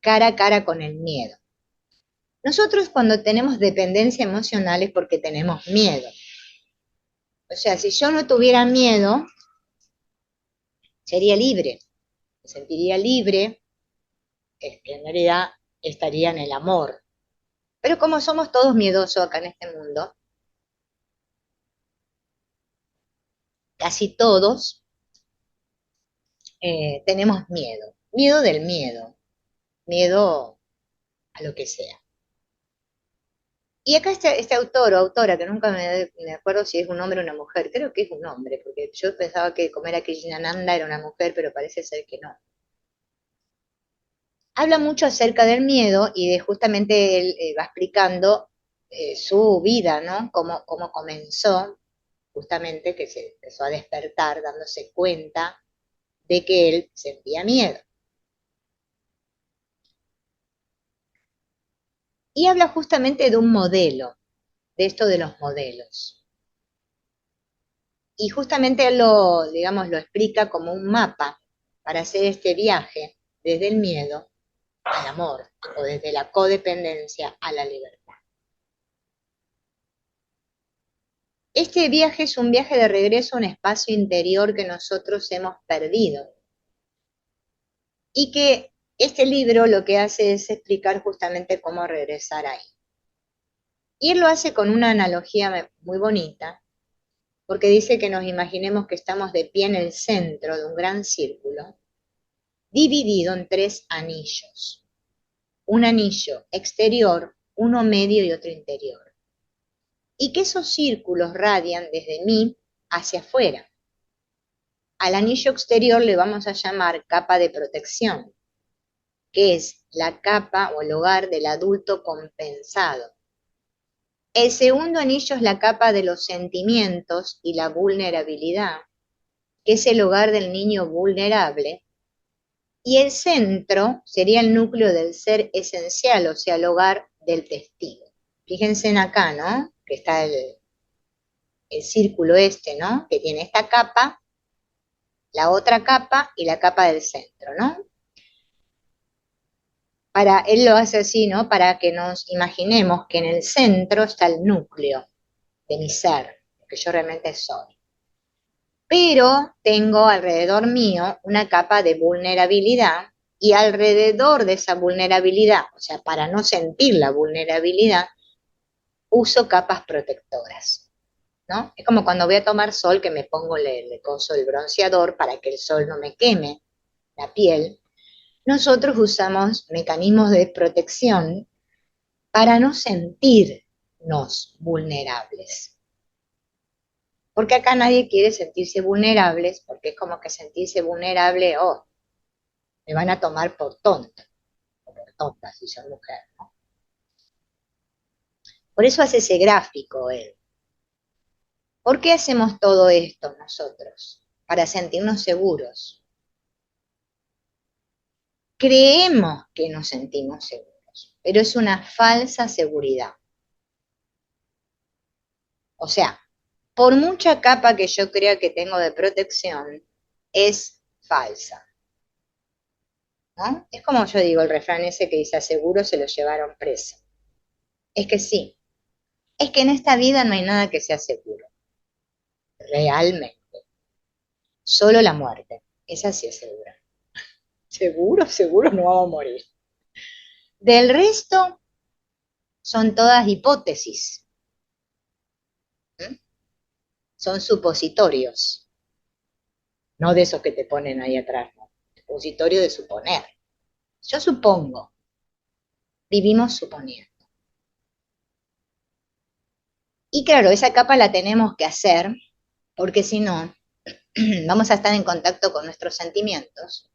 cara a cara con el miedo. Nosotros cuando tenemos dependencia emocional es porque tenemos miedo. O sea, si yo no tuviera miedo, sería libre, me sentiría libre, que en realidad estaría en el amor. Pero como somos todos miedosos acá en este mundo, casi todos tenemos miedo. Miedo del miedo. Miedo a lo que sea. Y acá este autor o autora, que nunca me acuerdo si es un hombre o una mujer, creo que es un hombre, porque yo pensaba que como era Krishnananda era una mujer, pero parece ser que no. Habla mucho acerca del miedo y de justamente él va explicando su vida, ¿no? Cómo comenzó, justamente que se empezó a despertar dándose cuenta de que él sentía miedo. Y habla justamente de un modelo, de esto de los modelos. Y justamente él lo, digamos, lo explica como un mapa para hacer este viaje desde el miedo al amor o desde la codependencia a la libertad. Este viaje es un viaje de regreso a un espacio interior que nosotros hemos perdido y que este libro lo que hace es explicar justamente cómo regresar ahí. Y él lo hace con una analogía muy bonita, porque dice que nos imaginemos que estamos de pie en el centro de un gran círculo, dividido en tres anillos. Un anillo exterior, uno medio y otro interior. Y que esos círculos radian desde mí hacia afuera. Al anillo exterior le vamos a llamar capa de protección, que es la capa o el hogar del adulto compensado. El segundo anillo es la capa de los sentimientos y la vulnerabilidad, que es el hogar del niño vulnerable. Y el centro sería el núcleo del ser esencial, o sea, el hogar del testigo. Fíjense en acá, ¿no? Que está el círculo este, ¿no? Que tiene esta capa, la otra capa y la capa del centro, ¿no? Él lo hace así, ¿no? Para que nos imaginemos que en el centro está el núcleo de mi ser, lo que yo realmente soy. Pero tengo alrededor mío una capa de vulnerabilidad y alrededor de esa vulnerabilidad, o sea, para no sentir la vulnerabilidad, uso capas protectoras, ¿no? Es como cuando voy a tomar sol que me pongo el coso del bronceador para que el sol no me queme la piel. Nosotros usamos mecanismos de protección para no sentirnos vulnerables. Porque acá nadie quiere sentirse vulnerables, porque es como que sentirse vulnerable, oh, me van a tomar por tonta, o por tonta si soy mujer, ¿no? Por eso hace ese gráfico él. ¿Por qué hacemos todo esto nosotros? Para sentirnos seguros. Creemos que nos sentimos seguros, pero es una falsa seguridad. O sea, por mucha capa que yo crea que tengo de protección, es falsa, ¿no? Es como yo digo el refrán ese que dice, seguro se lo llevaron preso. Es que sí, es que en esta vida no hay nada que sea seguro, realmente. Solo la muerte, esa sí es segura. Seguro, seguro no vamos a morir. Del resto son todas hipótesis, ¿eh? Son supositorios, no de esos que te ponen ahí atrás, ¿no? Supositorio de suponer. Yo supongo, vivimos suponiendo. Y claro, esa capa la tenemos que hacer, porque si no, vamos a estar en contacto con nuestros sentimientos.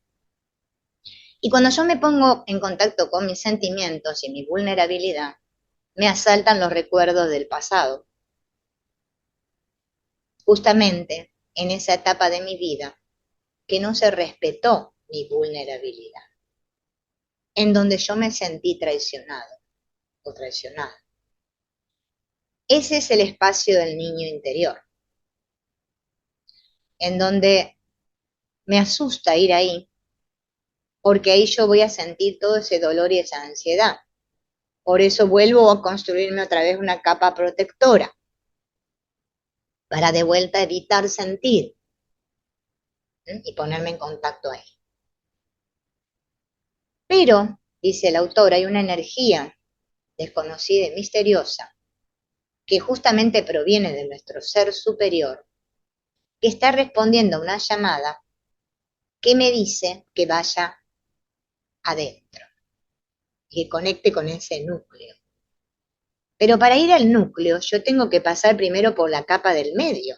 Y cuando yo me pongo en contacto con mis sentimientos y mi vulnerabilidad, me asaltan los recuerdos del pasado. Justamente en esa etapa de mi vida que no se respetó mi vulnerabilidad, en donde yo me sentí traicionado o traicionada. Ese es el espacio del niño interior, en donde me asusta ir ahí, porque ahí yo voy a sentir todo ese dolor y esa ansiedad. Por eso vuelvo a construirme otra vez una capa protectora, para de vuelta evitar sentir, ¿sí? Y ponerme en contacto ahí. Pero, dice el autor, hay una energía desconocida y misteriosa que justamente proviene de nuestro ser superior, que está respondiendo a una llamada que me dice que vaya adentro, que conecte con ese núcleo. Pero para ir al núcleo yo tengo que pasar primero por la capa del medio.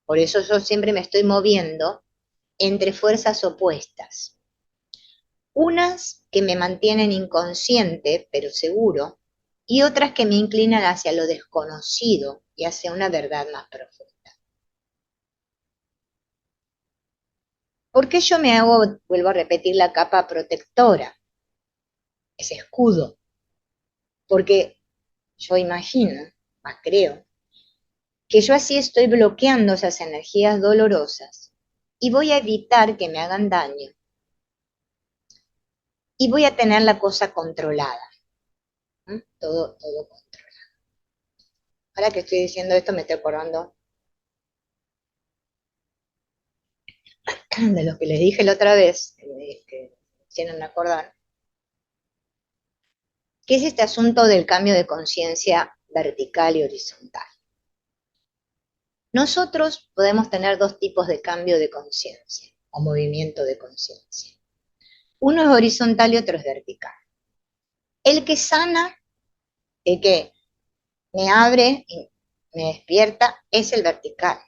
Por eso yo siempre me estoy moviendo entre fuerzas opuestas. Unas que me mantienen inconsciente, pero seguro, y otras que me inclinan hacia lo desconocido y hacia una verdad más profunda. ¿Por qué yo me hago, vuelvo a repetir, la capa protectora, ese escudo? Porque yo imagino, más creo, que yo así estoy bloqueando esas energías dolorosas y voy a evitar que me hagan daño y voy a tener la cosa controlada. ¿Mm? Todo controlado. Ahora que estoy diciendo esto me estoy acordando de lo que les dije la otra vez, que hicieron acordar, que es este asunto del cambio de conciencia vertical y horizontal. Nosotros podemos tener dos tipos de cambio de conciencia o movimiento de conciencia. Uno es horizontal y otro es vertical. El que sana, el que me abre y me despierta, es el vertical.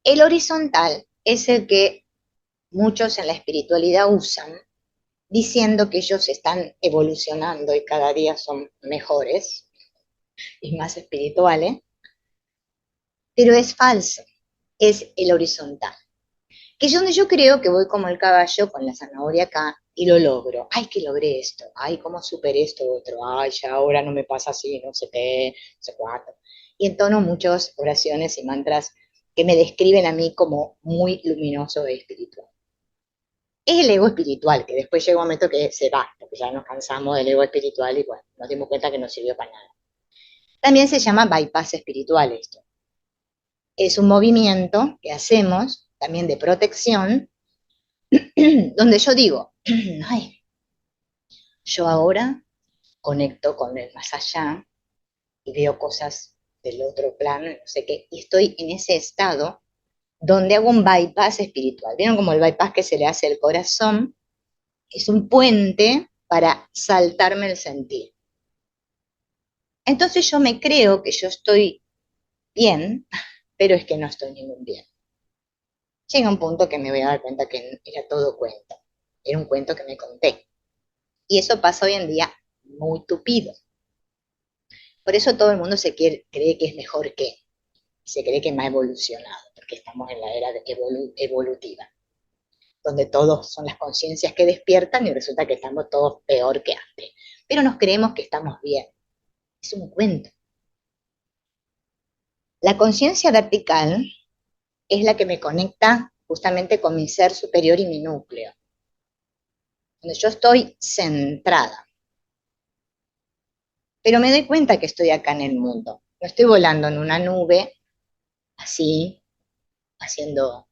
El horizontal es el que muchos en la espiritualidad usan, diciendo que ellos están evolucionando y cada día son mejores y más espirituales, pero es falso, es el horizontal. Que es donde yo creo que voy como el caballo con la zanahoria acá y lo logro. Ay, que logré esto. Ay, cómo superé esto otro. Ay, ya ahora no me pasa así, no sé qué, no sé cuánto. Y entono muchas oraciones y mantras que me describen a mí como muy luminoso y espiritual. Es el ego espiritual, que después llega un momento que se va, porque ya nos cansamos del ego espiritual y bueno, nos dimos cuenta que no sirvió para nada. También se llama bypass espiritual esto. Es un movimiento que hacemos también de protección, donde yo digo, ay, yo ahora conecto con el más allá y veo cosas del otro plano, no sé qué, y estoy en ese estado donde hago un bypass espiritual. ¿Vieron como el bypass que se le hace al corazón? Es un puente para saltarme el sentir. Entonces yo me creo que yo estoy bien, pero es que no estoy ningún bien. Llega un punto que me voy a dar cuenta que era todo cuento. Era un cuento que me conté. Y eso pasa hoy en día muy tupido. Por eso todo el mundo cree que es mejor que, se cree que más evolucionado, porque estamos en la era evolutiva, donde todos son las conciencias que despiertan y resulta que estamos todos peor que antes. Pero nos creemos que estamos bien. Es un cuento. La conciencia vertical es la que me conecta justamente con mi ser superior y mi núcleo, donde yo estoy centrada. Pero me doy cuenta que estoy acá en el mundo. No estoy volando en una nube, así, haciendo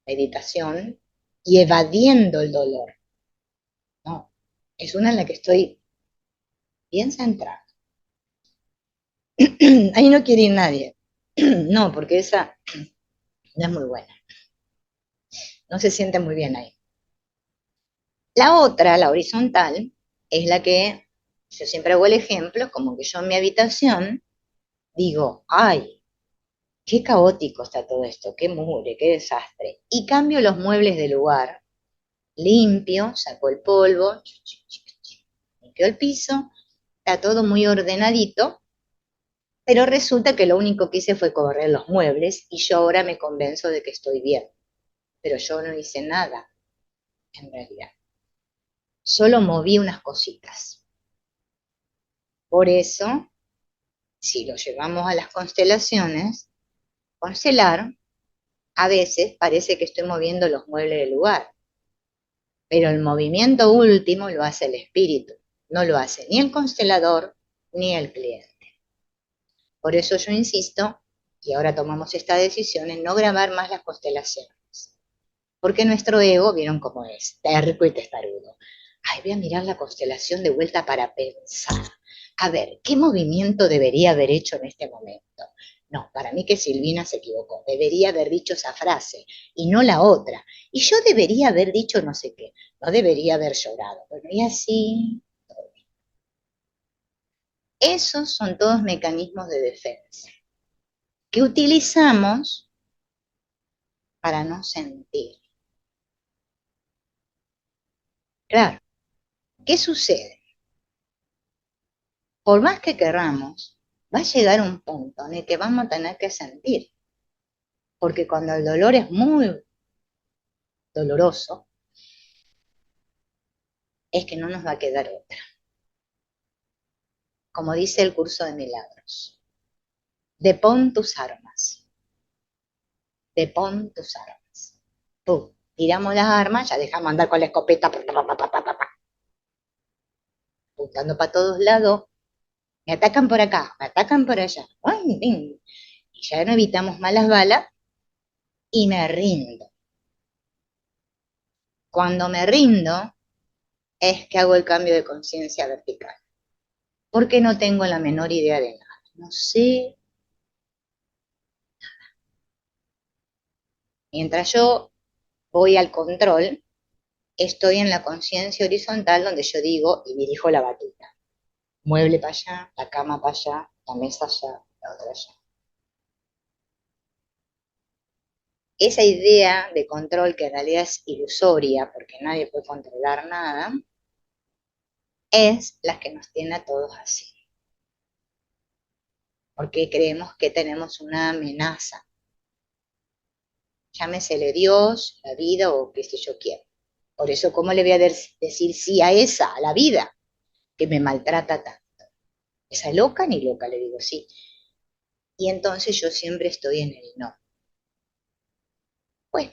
meditación y evadiendo el dolor. No, es una en la que estoy bien centrada. Ahí no quiere ir nadie. No, porque esa no es muy buena. No se siente muy bien ahí. La otra, la horizontal, es la que yo siempre hago el ejemplo, como que yo en mi habitación digo, ay, qué caótico está todo esto, qué mugre, qué desastre. Y cambio los muebles de lugar, limpio, saco el polvo, limpio el piso, está todo muy ordenadito, pero resulta que lo único que hice fue correr los muebles y yo ahora me convenzo de que estoy bien. Pero yo no hice nada, en realidad. Solo moví unas cositas. Por eso, si lo llevamos a las constelaciones, constelar, a veces parece que estoy moviendo los muebles del lugar, Pero el movimiento último lo hace el espíritu, no lo hace ni el constelador ni el cliente. Por eso yo insisto, y ahora tomamos esta decisión, en no grabar más las constelaciones. Porque nuestro ego, vieron cómo es, terco y testarudo. Ay, voy a mirar la constelación de vuelta para pensar. A ver, ¿qué movimiento debería haber hecho en este momento? No, para mí que Silvina se equivocó. Debería haber dicho esa frase y no la otra. Y yo debería haber dicho no sé qué. No debería haber llorado. Bueno, y así. Esos son todos mecanismos de defensa que utilizamos para no sentir. Claro, ¿qué sucede? Por más que querramos, va a llegar un punto en el que vamos a tener que sentir. Porque cuando el dolor es muy doloroso, es que no nos va a quedar otra. Como dice el curso de milagros, depón tus armas, depón tus armas. Pum, tiramos las armas, ya dejamos andar con la escopeta, apuntando para todos lados, me atacan por acá, me atacan por allá, ¡ay, ven! Y ya no evitamos malas balas y me rindo. Cuando me rindo es que hago el cambio de conciencia vertical, porque no tengo la menor idea de nada. No sé. Mientras yo voy al control, estoy en la conciencia horizontal donde yo digo y dirijo la batuta. Mueble para allá, la cama para allá, la mesa allá, la otra allá. Esa idea de control, que en realidad es ilusoria, porque nadie puede controlar nada, es la que nos tiene a todos así. Porque creemos que tenemos una amenaza. Llámesele Dios, la vida o qué sé yo quién. Por eso, ¿cómo le voy a decir sí a esa, a la vida, que me maltrata tanto? Esa loca ni loca, le digo sí. Y entonces yo siempre estoy en el no. Pues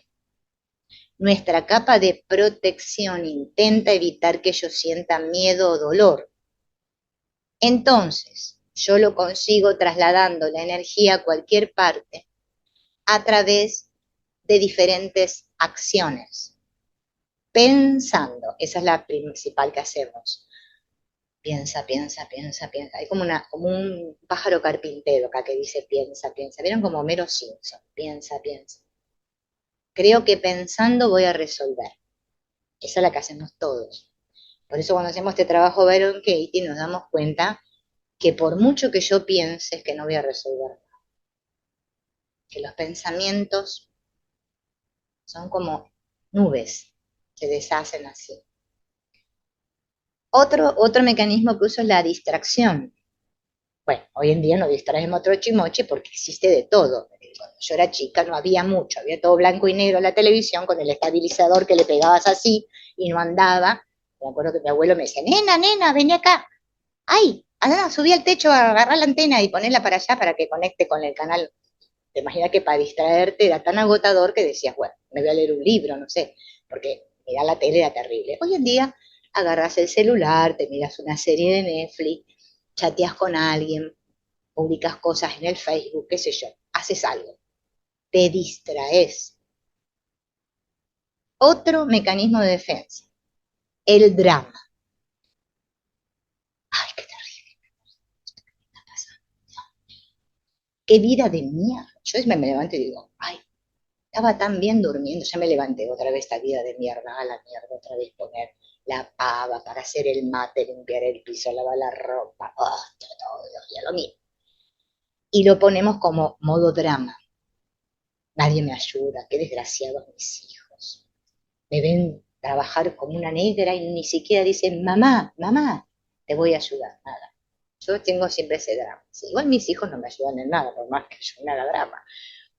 nuestra capa de protección intenta evitar que yo sienta miedo o dolor. Entonces, yo lo consigo trasladando la energía a cualquier parte a través de diferentes acciones. Pensando, esa es la principal que hacemos. Piensa, piensa, piensa, piensa. Hay como un pájaro carpintero acá que dice piensa, piensa. ¿Vieron como Homero Simpson? Piensa, piensa. Creo que pensando voy a resolver. Esa es la que hacemos todos. Por eso cuando hacemos este trabajo Byron Katie nos damos cuenta que por mucho que yo piense es que no voy a resolver. Que los pensamientos son como nubes, se deshacen así. Otro mecanismo que uso es la distracción. Bueno, hoy en día nos distraemos trochimochi porque existe de todo. Cuando yo era chica no había mucho, había todo blanco y negro en la televisión con el estabilizador que le pegabas así y no andaba. Me acuerdo que mi abuelo me decía, nena, nena, vení acá. Ay, anda, subí al techo a agarrar la antena y ponerla para allá para que conecte con el canal. Te imaginas que para distraerte era tan agotador que decías, bueno, me voy a leer un libro, no sé, porque mirar la tele era terrible. Hoy en día agarras el celular, te miras una serie de Netflix, chateas con alguien, publicas cosas en el Facebook, qué sé yo, haces algo, te distraes. Otro mecanismo de defensa, el drama. Ay, qué terrible, ¿qué está pasando? Qué vida de mierda. Yo me levanto y digo, ay, estaba tan bien durmiendo, ya me levanté otra vez esta vida de mierda, a la mierda, otra vez poner la pava para hacer el mate, limpiar el piso, lavar la ropa, oh, todo los días lo mismo. Y lo ponemos como modo drama. Nadie me ayuda, qué desgraciados mis hijos. Me ven trabajar como una negra y ni siquiera dicen, mamá, mamá, te voy a ayudar, nada. Yo tengo siempre ese drama. Sí, igual mis hijos no me ayudan en nada, por más que yo no haga drama,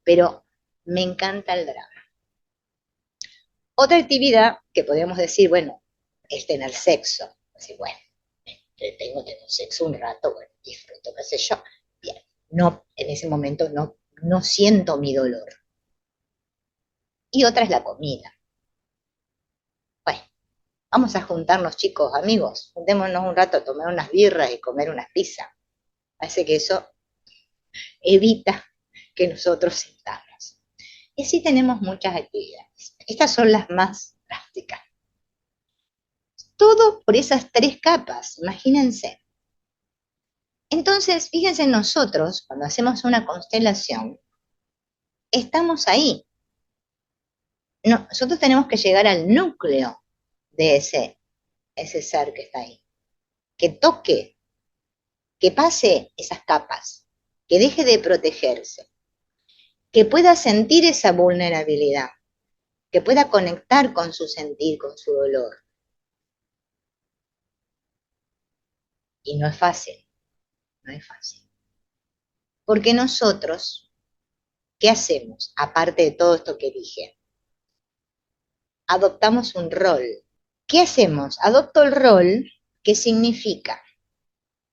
pero me encanta el drama. Otra actividad que podríamos decir, bueno, es tener sexo. Así, bueno, tengo sexo un rato, bueno, disfruto, qué sé yo. Bien, no, en ese momento no siento mi dolor. Y otra es la comida. Bueno, Vamos a juntarnos, chicos, amigos, juntémonos un rato a tomar unas birras y comer unas pizzas. Parece que eso evita que nosotros sintamos. Y así tenemos muchas actividades. Estas son las más prácticas. Todo por esas tres capas, imagínense. Entonces, fíjense nosotros, cuando hacemos una constelación, estamos ahí. Nosotros tenemos que llegar al núcleo de ese ser que está ahí. Que toque, que pase esas capas, que deje de protegerse, que pueda sentir esa vulnerabilidad, que pueda conectar con su sentir, con su dolor. Y no es fácil, no es fácil. Porque nosotros, ¿qué hacemos? Aparte de todo esto que dije, adoptamos un rol. ¿Qué hacemos? Adopto el rol que significa,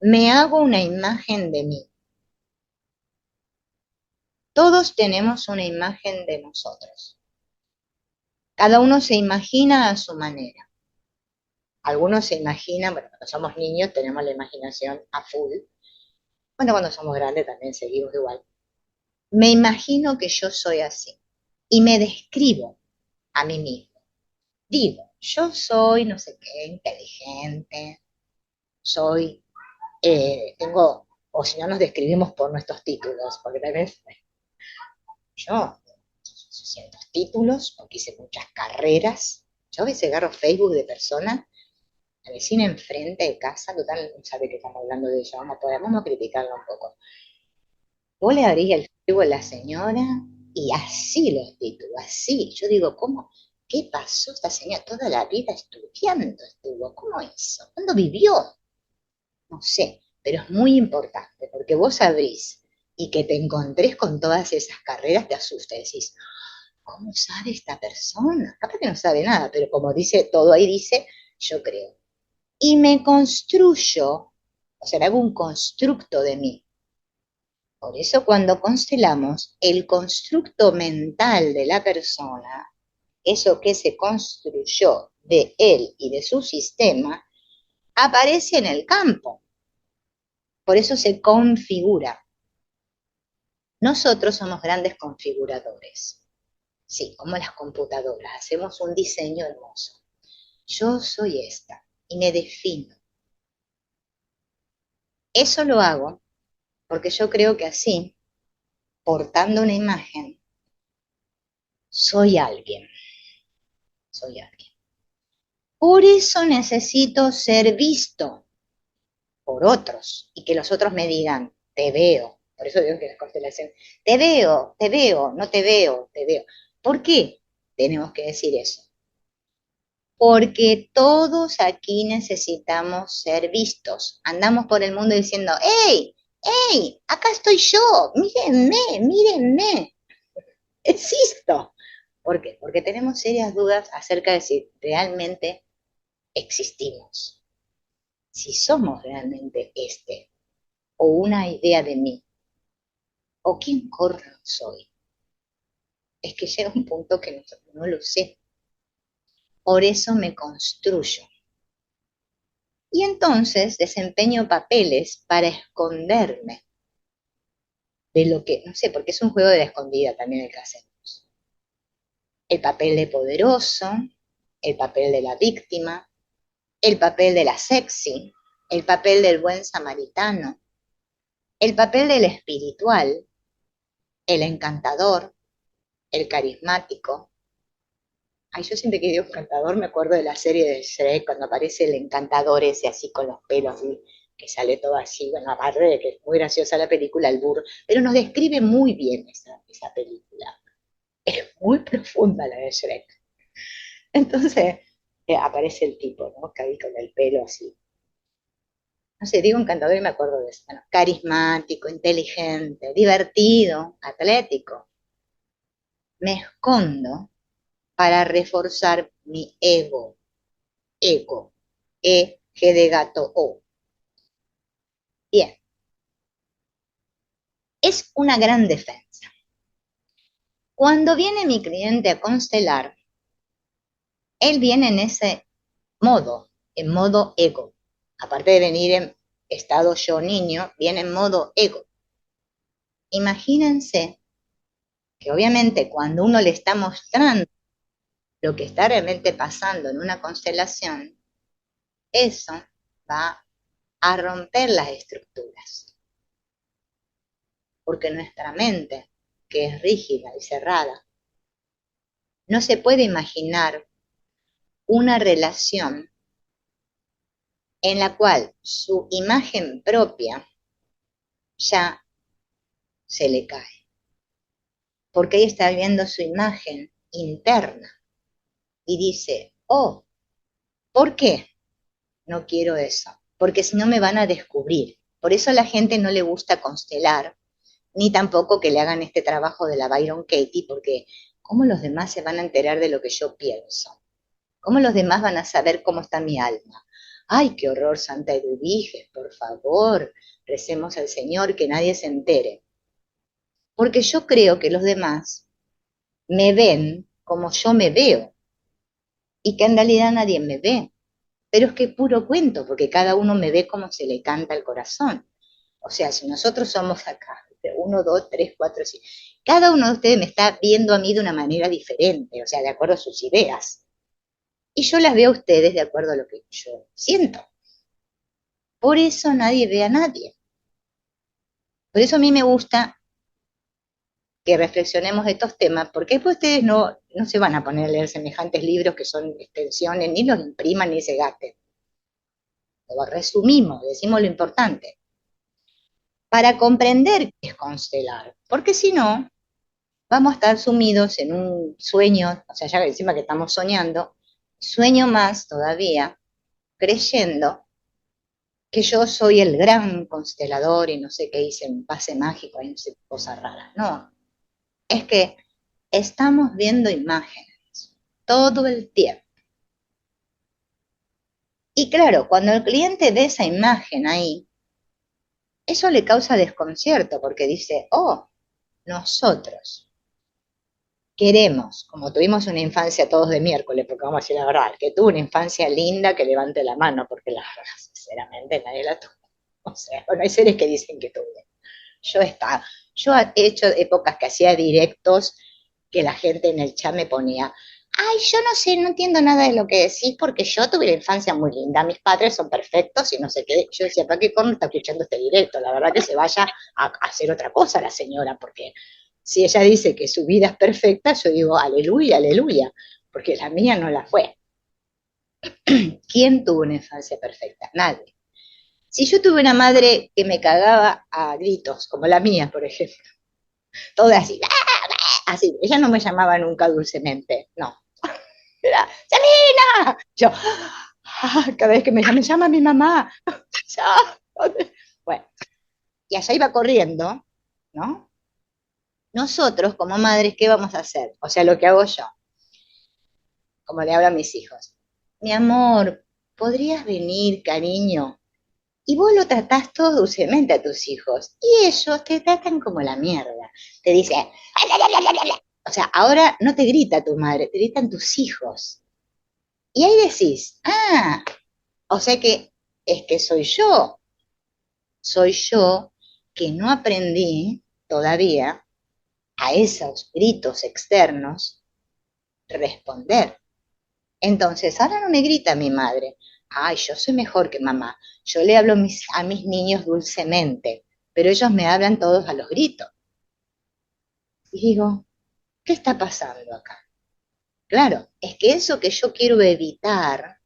me hago una imagen de mí. Todos tenemos una imagen de nosotros. Cada uno se imagina a su manera. Algunos se imaginan, bueno, cuando somos niños tenemos la imaginación a full. Bueno, cuando somos grandes también seguimos igual. Me imagino que yo soy así y me describo a mí mismo. Digo, yo soy no sé qué, inteligente, soy, tengo, o si no nos describimos por nuestros títulos, porque tal vez yo, 600 títulos, porque hice muchas carreras. Yo a veces agarro Facebook de personas, la vecina enfrente de casa, total, no sabe que estamos hablando de ella, vamos a criticarla un poco. Vos le abrís el Facebook a la señora y así los títulos, así. Yo digo, ¿cómo? ¿Qué pasó esta señora? Toda la vida estudiando estuvo. ¿Cómo hizo? ¿Cuándo vivió? No sé, pero es muy importante porque vos abrís y que te encontrés con todas esas carreras te asusta. Decís, ¿cómo sabe esta persona? Capaz que no sabe nada, pero como dice todo ahí, dice, yo creo. Y me construyo, o sea, hago un constructo de mí. Por eso cuando constelamos, el constructo mental de la persona, eso que se construyó de él y de su sistema, aparece en el campo. Por eso se configura. Nosotros somos grandes configuradores. Sí, como las computadoras, hacemos un diseño hermoso. Yo soy esta y me defino. Eso lo hago porque yo creo que así, portando una imagen, soy alguien. Soy alguien. Por eso necesito ser visto por otros y que los otros me digan, te veo. Por eso digo que las constelaciones, te veo, no te veo, te veo. ¿Por qué tenemos que decir eso? Porque todos aquí necesitamos ser vistos. Andamos por el mundo diciendo, ¡hey! ¡Hey! Acá estoy yo, mírenme, mírenme, existo. ¿Por qué? Porque tenemos serias dudas acerca de si realmente existimos, si somos realmente o una idea de mí, o quién corro soy. Es que llega un punto que no lo sé. Por eso me construyo. Y entonces desempeño papeles para esconderme de lo que, no sé, porque es un juego de la escondida también el que hacemos. El papel de poderoso, el papel de la víctima, el papel de la sexy, el papel del buen samaritano, el papel del espiritual, el encantador, el carismático. Ay, yo siempre que digo encantador me acuerdo de la serie de Shrek, cuando aparece el encantador ese así con los pelos, que sale todo así, bueno, aparte de que es muy graciosa la película, el burro, pero nos describe muy bien esa película. Es muy profunda la de Shrek. Entonces aparece el tipo, ¿no? Que ahí con el pelo así. No sé, digo encantador y me acuerdo de eso. Bueno, carismático, inteligente, divertido, atlético. Me escondo para reforzar mi ego, G de gato, O. Bien, es una gran defensa. Cuando viene mi cliente a constelar, él viene en ese modo, en modo ego. Aparte de venir en estado yo niño, viene en modo ego. Imagínense que obviamente cuando uno le está mostrando lo que está realmente pasando en una constelación, eso va a romper las estructuras. Porque nuestra mente, que es rígida y cerrada, no se puede imaginar una relación en la cual su imagen propia ya se le cae. Porque ella está viendo su imagen interna y dice, oh, ¿por qué no quiero eso? Porque si no me van a descubrir. Por eso a la gente no le gusta constelar, ni tampoco que le hagan este trabajo de la Byron Katie, porque ¿cómo los demás se van a enterar de lo que yo pienso? ¿Cómo los demás van a saber cómo está mi alma? Ay, qué horror, Santa Eduviges, por favor, recemos al Señor que nadie se entere. Porque yo creo que los demás me ven como yo me veo y que en realidad nadie me ve. Pero es que puro cuento, porque cada uno me ve como se le canta el corazón. O sea, si nosotros somos acá, 1, 2, 3, 4, 5, cada uno de ustedes me está viendo a mí de una manera diferente, o sea, de acuerdo a sus ideas. Y yo las veo a ustedes de acuerdo a lo que yo siento. Por eso nadie ve a nadie. Por eso a mí me gusta que reflexionemos de estos temas, porque después ustedes no se van a poner a leer semejantes libros que son extensiones, ni los impriman ni se gasten. Lo resumimos, decimos lo importante. Para comprender qué es constelar, porque si no, vamos a estar sumidos en un sueño, o sea, ya encima que estamos soñando, sueño más todavía, creyendo que yo soy el gran constelador y no sé qué hice en pase mágico y no sé qué cosas raras. No, es que estamos viendo imágenes todo el tiempo. Y claro, cuando el cliente ve esa imagen ahí, eso le causa desconcierto porque dice, oh, nosotros queremos, como tuvimos una infancia todos de miércoles, porque vamos a decir la verdad, el que tuvo una infancia linda, que levante la mano, porque la verdad, sinceramente, nadie la tuvo. O sea, bueno, hay seres que dicen que tuve. Yo he hecho épocas que hacía directos que la gente en el chat me ponía, ay, yo no sé, no entiendo nada de lo que decís porque yo tuve la infancia muy linda, mis padres son perfectos y no sé qué. Yo decía, ¿para qué corno está escuchando este directo? La verdad que se vaya a hacer otra cosa la señora, porque si ella dice que su vida es perfecta, yo digo, aleluya, aleluya, porque la mía no la fue. ¿Quién tuvo una infancia perfecta? Nadie. Si yo tuve una madre que me cagaba a gritos, como la mía, por ejemplo, toda así, así, ella no me llamaba nunca dulcemente, no, era, ¡Selina! Yo, cada vez que me llama mi mamá, bueno, y allá iba corriendo, ¿no? Nosotros, como madres, ¿qué vamos a hacer? O sea, lo que hago yo, como le hablo a mis hijos. Mi amor, ¿podrías venir, cariño? Y vos lo tratás todo dulcemente a tus hijos. Y ellos te tratan como la mierda. Te dicen, o sea, ahora no te grita tu madre, te gritan tus hijos. Y ahí decís, o sea que es que soy yo que no aprendí todavía a esos gritos externos responder. Entonces, ahora no me grita mi madre, ay, yo soy mejor que mamá, yo le hablo a mis niños dulcemente, pero ellos me hablan todos a los gritos. Y digo, ¿qué está pasando acá? Claro, es que eso que yo quiero evitar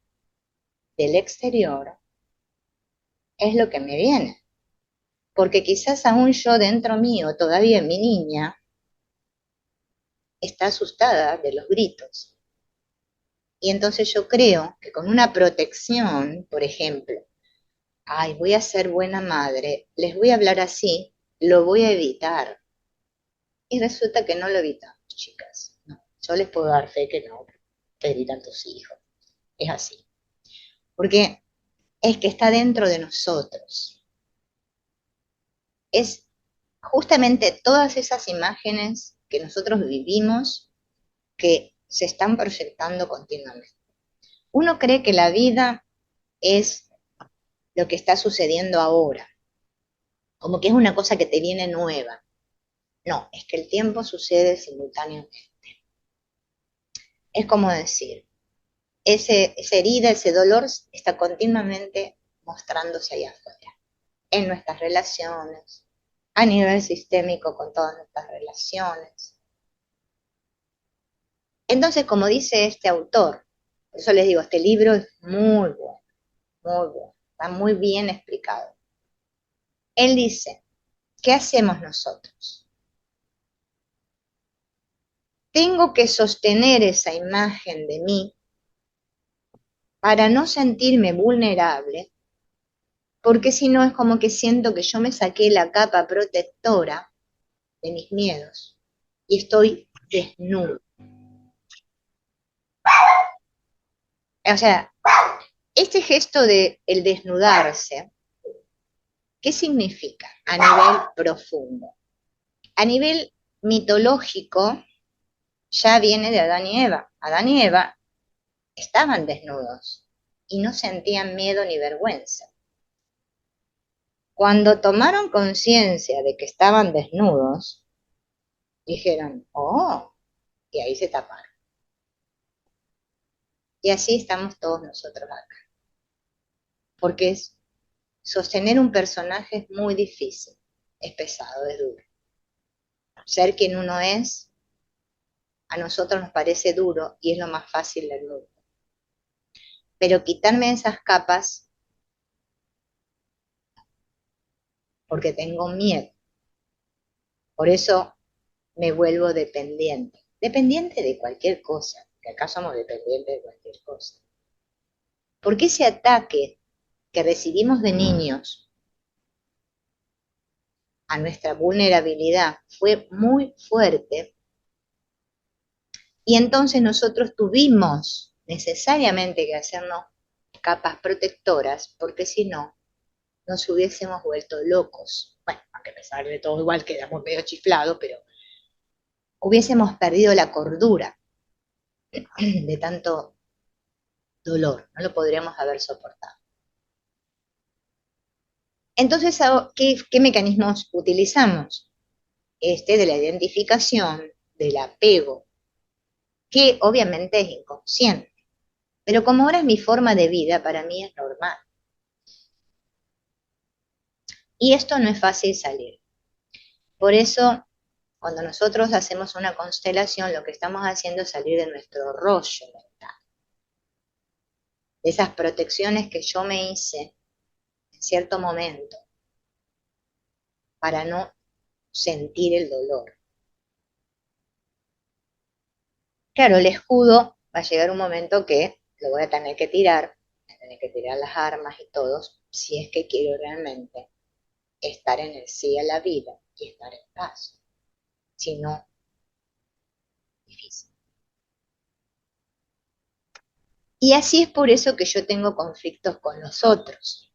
del exterior es lo que me viene. Porque quizás aún yo dentro mío, todavía mi niña, está asustada de los gritos. Y entonces yo creo que con una protección, por ejemplo, ay, voy a ser buena madre, les voy a hablar así, lo voy a evitar. Y resulta que no lo evitamos, chicas. No, yo les puedo dar fe que no, te gritan tus hijos. Es así. Porque es que está dentro de nosotros. Es justamente todas esas imágenes que nosotros vivimos que se están proyectando continuamente. Uno cree que la vida es lo que está sucediendo ahora, como que es una cosa que te viene nueva. No, es que el tiempo sucede simultáneamente. Es como decir, esa herida, ese dolor está continuamente mostrándose ahí afuera, en nuestras relaciones, a nivel sistémico con todas nuestras relaciones. Entonces, como dice este autor, por eso les digo, este libro es muy bueno, está muy bien explicado. Él dice, ¿qué hacemos nosotros? Tengo que sostener esa imagen de mí para no sentirme vulnerable, porque si no es como que siento que yo me saqué la capa protectora de mis miedos y estoy desnudo. O sea, este gesto de el desnudarse, ¿qué significa a nivel profundo? A nivel mitológico, ya viene de Adán y Eva. Adán y Eva estaban desnudos y no sentían miedo ni vergüenza. Cuando tomaron conciencia de que estaban desnudos, dijeron, oh, y ahí se taparon. Y así estamos todos nosotros acá. Porque sostener un personaje es muy difícil, es pesado, es duro. Ser quien uno es, a nosotros nos parece duro y es lo más fácil del mundo. Pero quitarme esas capas porque tengo miedo. Por eso me vuelvo dependiente. Dependiente de cualquier cosa, que acá somos dependientes de cualquier cosa. Porque ese ataque que recibimos de niños a nuestra vulnerabilidad fue muy fuerte y entonces nosotros tuvimos necesariamente que hacernos capas protectoras porque si no nos hubiésemos vuelto locos. Bueno, aunque a pesar de todo igual quedamos medio chiflados, pero hubiésemos perdido la cordura de tanto dolor, no lo podríamos haber soportado. Entonces, ¿qué mecanismos utilizamos? Este de la identificación, del apego, que obviamente es inconsciente. Pero como ahora es mi forma de vida, para mí es normal. Y esto no es fácil salir. Por eso, cuando nosotros hacemos una constelación, lo que estamos haciendo es salir de nuestro rollo mental. De esas protecciones que yo me hice en cierto momento para no sentir el dolor. Claro, el escudo va a llegar un momento que lo voy a tener que tirar, voy a tener que tirar las armas y todos, si es que quiero realmente estar en el sí a la vida y estar en paz. Si no, difícil. Y así es por eso que yo tengo conflictos con los otros.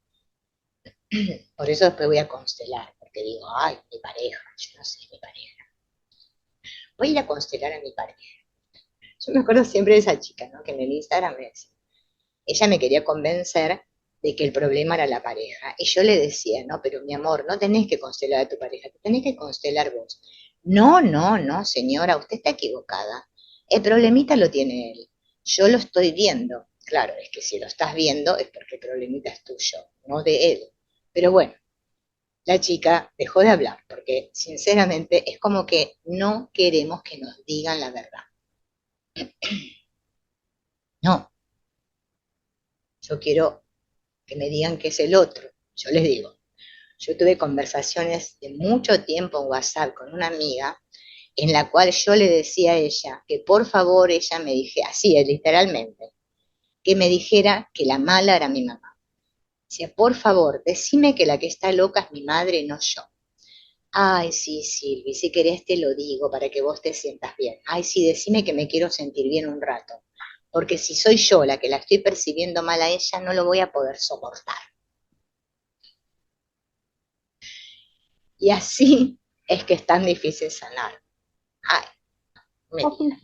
Por eso después voy a constelar, porque digo, ay, mi pareja, yo no sé, mi pareja. Voy a ir a constelar a mi pareja. Yo me acuerdo siempre de esa chica, ¿no? Que en el Instagram me decía, ella me quería convencer de que el problema era la pareja. Y yo le decía, no, pero mi amor, no tenés que constelar a tu pareja, te tenés que constelar vos. No, no, no, señora, usted está equivocada. El problemita lo tiene él. Yo lo estoy viendo. Claro, es que si lo estás viendo es porque el problemita es tuyo, no de él. Pero bueno, la chica dejó de hablar porque sinceramente es como que no queremos que nos digan la verdad. No, yo quiero que me digan que es el otro. Yo les digo, yo tuve conversaciones de mucho tiempo en WhatsApp con una amiga en la cual yo le decía a ella que por favor ella me dijera, así literalmente, que me dijera que la mala era mi mamá. Decía, por favor, decime que la que está loca es mi madre, no yo. Ay, sí, Silvi, si querés te lo digo para que vos te sientas bien. Ay, sí, decime que me quiero sentir bien un rato. Porque si soy yo la que la estoy percibiendo mal a ella, no lo voy a poder soportar. Y así es que es tan difícil sanar. Ay, me mira.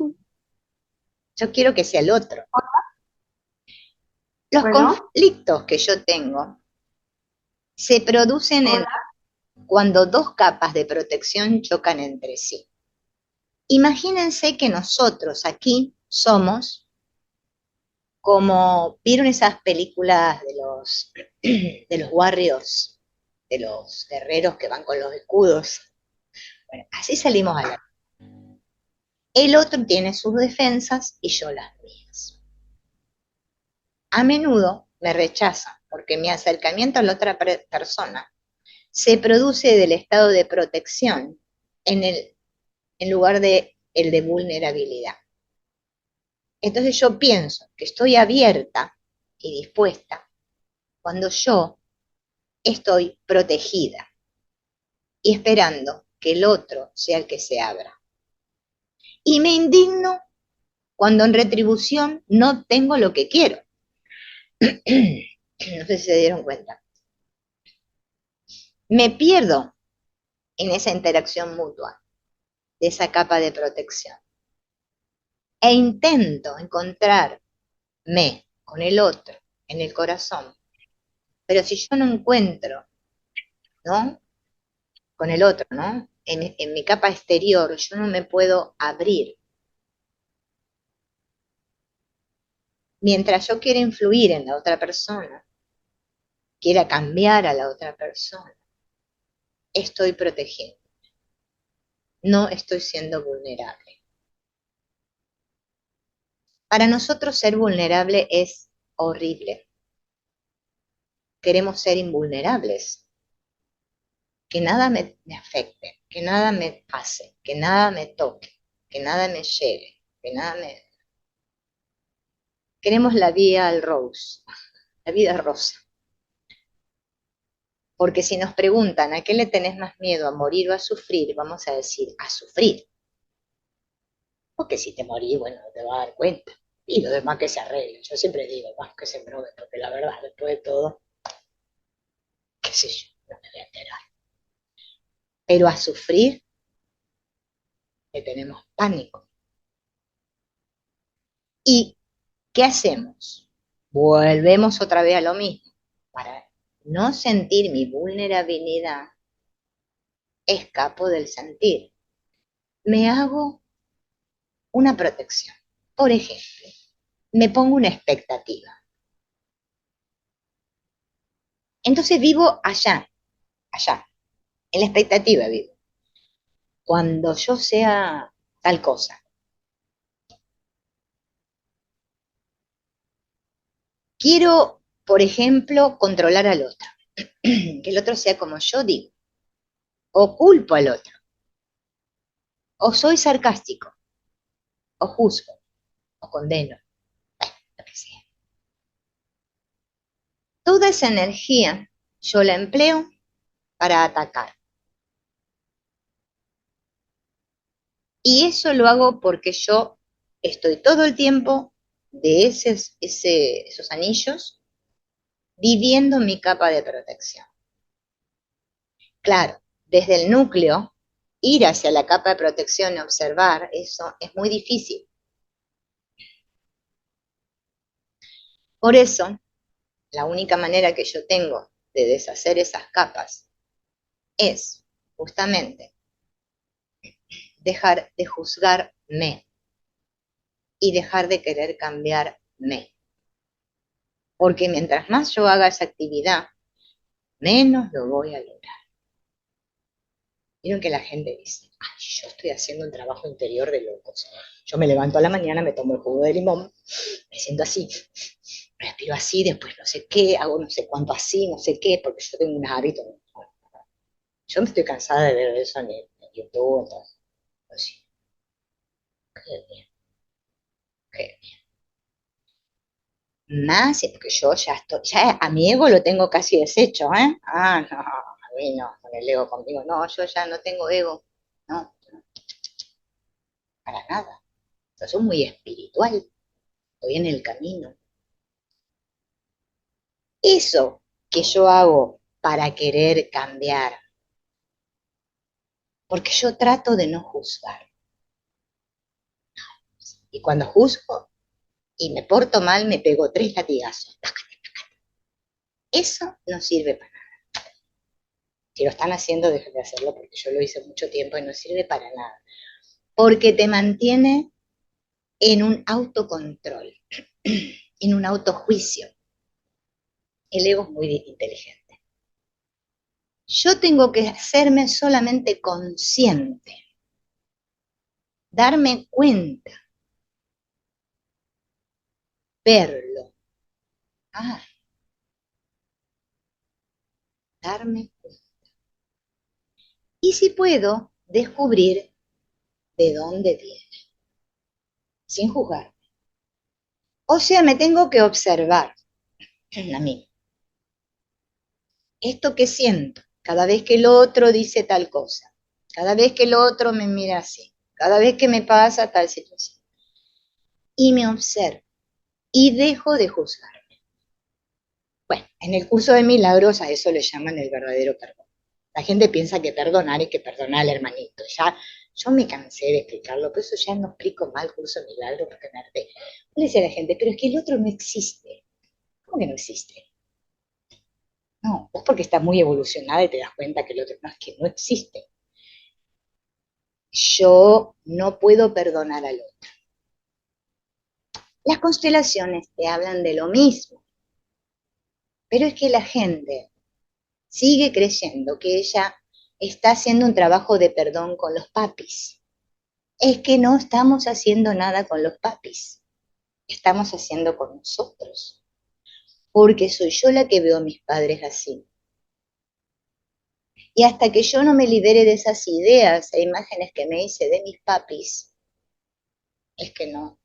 Yo quiero que sea el otro. Los Bueno, conflictos que yo tengo se producen hola. cuando dos capas de protección chocan entre sí. Imagínense que nosotros aquí somos como, ¿vieron esas películas de los warriors, de los guerreros que van con los escudos? Bueno, así salimos a la... El otro tiene sus defensas y yo las mías. A menudo me rechazan porque mi acercamiento a la otra persona se produce del estado de protección en lugar de el de vulnerabilidad. Entonces yo pienso que estoy abierta y dispuesta cuando yo estoy protegida y esperando que el otro sea el que se abra. Y me indigno cuando en retribución no tengo lo que quiero. No sé si se dieron cuenta. Me pierdo en esa interacción mutua, de esa capa de protección. E intento encontrarme con el otro en el corazón. Pero si yo no encuentro, ¿no? Con el otro, ¿no? En mi capa exterior, yo no me puedo abrir. Mientras yo quiera influir en la otra persona, quiera cambiar a la otra persona, estoy protegiendo, no estoy siendo vulnerable. Para nosotros ser vulnerable es horrible. Queremos ser invulnerables, que nada me afecte, que nada me pase, que nada me toque, que nada me llegue, que nada me... Queremos la vida al rose, la vida rosa. Porque si nos preguntan a qué le tenés más miedo, a morir o a sufrir, vamos a decir a sufrir. Porque si te morís, bueno, te vas a dar cuenta. Y lo demás que se arregle. Yo siempre digo, más que se probe, porque la verdad, después de todo, qué sé yo, no me voy a enterar. Pero a sufrir le tenemos pánico. ¿Y qué hacemos? Volvemos otra vez a lo mismo. Para no sentir mi vulnerabilidad, escapo del sentir. Me hago una protección. Por ejemplo, me pongo una expectativa. Entonces vivo allá, en la expectativa vivo. Cuando yo sea tal cosa, quiero, por ejemplo, controlar al otro, que el otro sea como yo digo, o culpo al otro, o soy sarcástico, o juzgo, o condeno, lo que sea. Toda esa energía yo la empleo para atacar. Y eso lo hago porque yo estoy todo el tiempo de esos anillos viviendo mi capa de protección. Claro, desde el núcleo, ir hacia la capa de protección y observar eso es muy difícil. Por eso, la única manera que yo tengo de deshacer esas capas es justamente dejar de juzgarme y dejar de querer cambiarme. Porque mientras más yo haga esa actividad, menos lo voy a lograr. Vieron que la gente dice, ay, yo estoy haciendo un trabajo interior de locos. Yo me levanto a la mañana, me tomo el jugo de limón, me siento así, respiro así, después no sé qué, hago no sé cuánto así, no sé qué, porque yo tengo unos hábitos. Yo me estoy cansada de ver eso en YouTube, entonces, así, qué bien, qué bien. Más, porque yo ya estoy, ya a mi ego lo tengo casi deshecho, ¿eh? Ah, no, a mí no, con el ego conmigo, no, yo ya no tengo ego, no, para nada. Yo soy muy espiritual, estoy en el camino. Eso que yo hago para querer cambiar, porque yo trato de no juzgar. Y cuando juzgo, y me porto mal, me pego 3 latigazos. Eso no sirve para nada. Si lo están haciendo, dejen de hacerlo porque yo lo hice mucho tiempo y no sirve para nada. Porque te mantiene en un autocontrol, en un autojuicio. El ego es muy inteligente. Yo tengo que hacerme solamente consciente, darme cuenta, verlo. Ah, darme cuenta. Y si puedo, descubrir de dónde viene, sin juzgar. O sea, me tengo que observar a mí. Esto que siento, cada vez que el otro dice tal cosa, cada vez que el otro me mira así, cada vez que me pasa tal situación. Y me observo y dejo de juzgar. Bueno, en el curso de milagros a eso le llaman el verdadero perdón. La gente piensa que perdonar es que perdonar al hermanito. Ya, yo me cansé de explicarlo, por eso ya no explico mal el curso de milagros porque me harté. Le decía a la gente, pero es que el otro no existe. ¿Cómo que no existe? No, vos porque estás muy evolucionada y te das cuenta que el otro no es que no existe. Yo no puedo perdonar al otro. Las constelaciones te hablan de lo mismo, pero es que la gente sigue creyendo que ella está haciendo un trabajo de perdón con los papis. Es que no estamos haciendo nada con los papis, estamos haciendo con nosotros, porque soy yo la que veo a mis padres así. Y hasta que yo no me libere de esas ideas e imágenes que me hice de mis papis, es que no.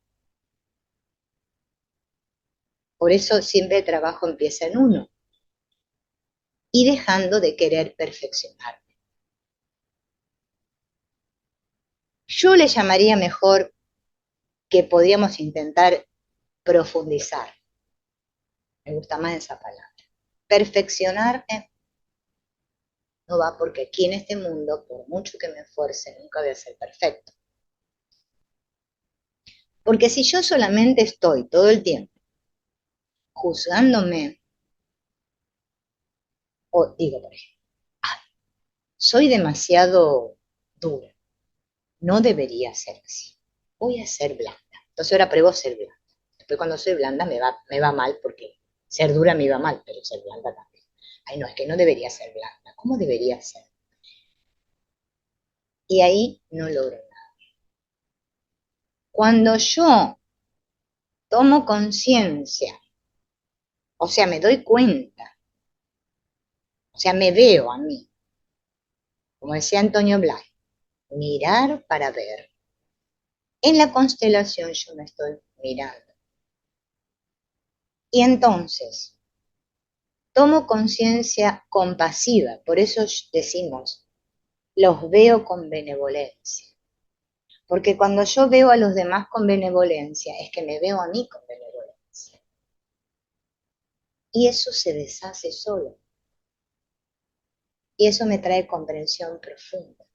Por eso siempre el trabajo empieza en uno y dejando de querer perfeccionar. Yo le llamaría mejor que podríamos intentar profundizar. Me gusta más esa palabra. Perfeccionar no va porque aquí en este mundo, por mucho que me esfuerce, nunca voy a ser perfecto. Porque si yo solamente estoy todo el tiempo juzgándome, o digo, por ejemplo, soy demasiado dura, no debería ser así, voy a ser blanda. Entonces ahora pruebo ser blanda. Después cuando soy blanda me va mal porque ser dura me iba mal, pero ser blanda también. Ay, no, es que no debería ser blanda. ¿Cómo debería ser? Y ahí no logro nada. Cuando yo tomo conciencia, o sea, me doy cuenta, o sea, me veo a mí, como decía Antonio Blas, mirar para ver. En la constelación yo me estoy mirando. Y entonces, tomo conciencia compasiva, por eso decimos, los veo con benevolencia. Porque cuando yo veo a los demás con benevolencia, es que me veo a mí con benevolencia. Y eso se deshace solo. Y eso me trae comprensión profunda.